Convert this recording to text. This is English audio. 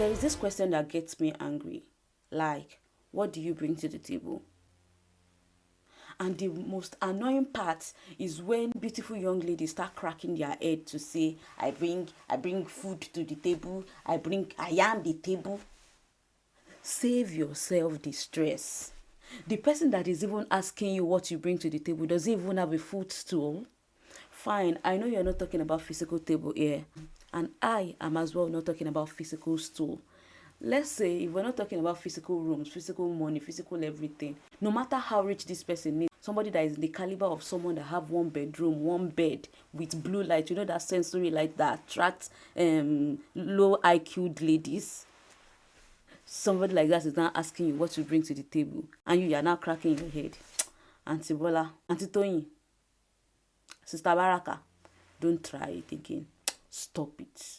There is this question that gets me angry. Like, what do you bring to the table? And the most annoying part is when beautiful young ladies start cracking their head to say, I bring food to the table, I am the table. Save yourself the stress. The person that is even asking you what you bring to the table does he even have a footstool? Fine, I know you're not talking about physical table here, and I am as well not talking about physical stool. Let's say if we're not talking about physical rooms, physical money, physical everything, no matter how rich this person is, somebody that is in the caliber of someone that have one bedroom, one bed with blue light, you know, that sensory light that attracts low IQ ladies. Somebody like that is now asking you what you bring to the table, and you are now cracking your head. Auntie Bola, Auntie Tony, Sister Baraka, don't try it again. Stop it.